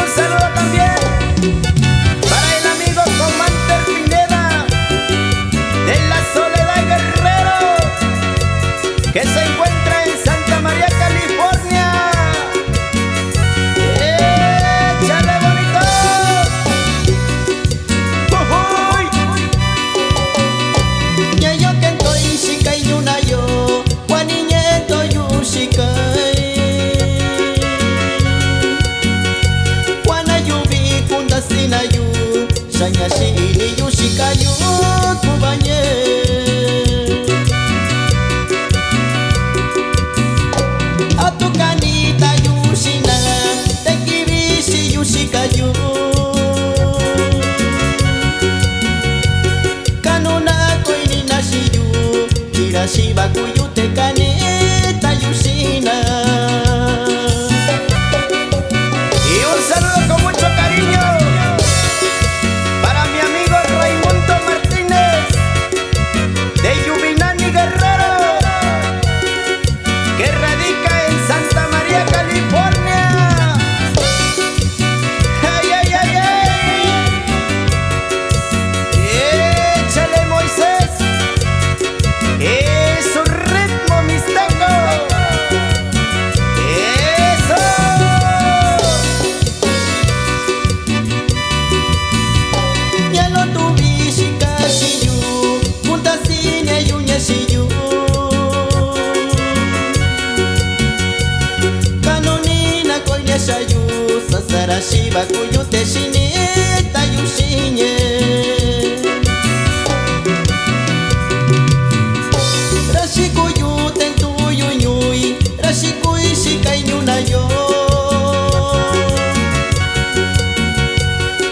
un saludo también para el amigo Commander Pineda de la Soledad Guerrero, que se encuentra en Santa María, California. ¡Échale bonito! ¡Uy! Ya yo que estoy chica y una yo, guaniñeto yushika. Sinayu, Shanyashini Yushikayu, Kubanye. Atukanita Yushina, Tekibishi Yushikayu. Kanuna Koini Nashiyu, Hirashiba Kuyute Kaneta Yushina. Y un saludo con mucho cariño para mi amigo Raimundo Martínez de Yubinani, Guerrero, que radica en Santa María, California. ¡Ay, ay, ay, ay! ¡Échale, Moisés! ¡Es un ritmo mixteco! Shayu sasara shiba kuyute shini tayushinye. Rashi kuyute tuyunyui, rashi kuishikai nyuna yo.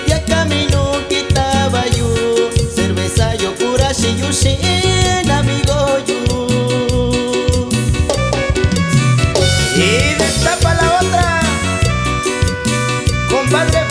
Ya camino kitabayu, cerveza yo kurashi yushin amigo yu. Y destapa la otra, compadre